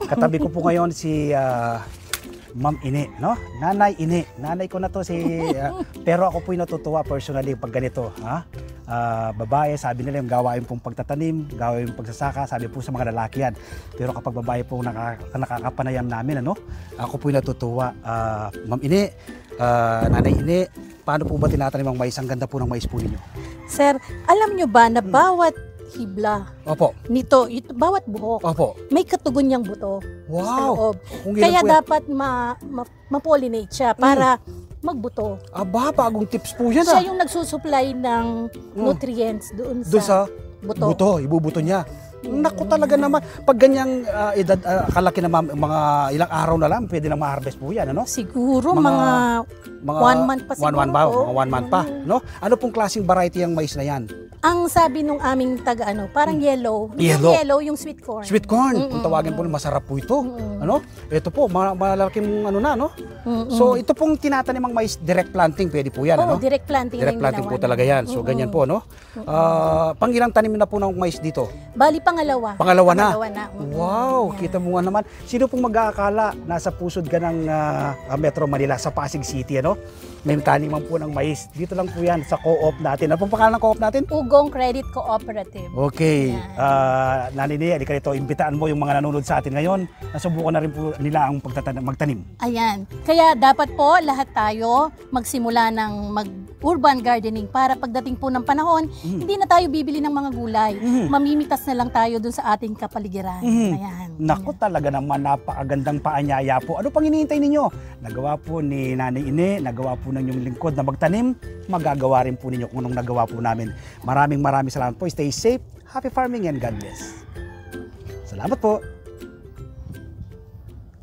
Katabi ko po ngayon si Ma'am Ine, no? Nanay Ine. Nanay ko na to pero ako po natutuwa personally pag ganito, ha? Babae, sabi nila yung gawain pong pagtatanim, gawain pong pagsasaka, sabi po sa mga lalaki yan. Pero kapag babae po nakakapanayam namin, ano? Ako po natutuwa. Ma'am Ine, Nanay Ine, paano po ba tinatanim ang mais? Ang ganda po ng mais po ninyo. Sir, alam nyo ba na bawat hibla Opo. nito, bawat buhok, Opo. may katugon niyang buto sa Wow. loob. Kung Kaya po yan. dapat ma-pollinate siya para magbuto. Aba, bagong tips po yan. Siya yung nagsusupply ng nutrients doon Doon sa sa buto. ibubuto niya. Naku talaga naman, pag ganyang edad, kalaki na mga ilang araw na lang, pwede na ma-harvest po yan, ano? Siguro mga 1 month pa siguro. 1 month pa, po. mga 1 month pa, no? Ano pong klaseng variety yung mais na yan? Ang sabi nung aming parang yellow. Yellow. Yung yellow, yung sweet corn. Sweet corn, kung tawagin po, masarap po ito. Ano? Ito po, malaking ano na, no? So, ito pong tinatanim ang mais, direct planting, pwede po yan, ano? Direct planting. Direct planting po talaga yan. So, ganyan po, no? Pangilang tanim na po ng mais dito? Bali, pangalawa. Pangalawa na. Wow, Yeah. kita mo nga naman. Sino pong mag-aakala nasa pusod ka ng Metro Manila sa Pasig City, ano? May taniman po ng mais. Dito lang po yan sa co-op natin. Ano pong pangalan ng co-op natin? Ugong Credit Cooperative. Okay. Nanay Nia, di ka rito, imbitaan mo yung mga nanonood sa atin ngayon. Nasubukan na rin po nila ang magtanim. Ayan. Kaya dapat po lahat tayo magsimula ng urban gardening para pagdating po ng panahon, hindi na tayo bibili ng mga gulay. Mamimitas na lang tayo dun sa ating kapaligiran. Ayan. Naku, talaga naman, napakagandang paanyaya po. Ano pang hinihintay ninyo? Nagawa po ni Nanay Ine, nagawa po ng inyong lingkod na magtanim, magagawa rin po ninyo kung anong nagawa po namin. Maraming salamat po. Stay safe, happy farming and God bless. Salamat po.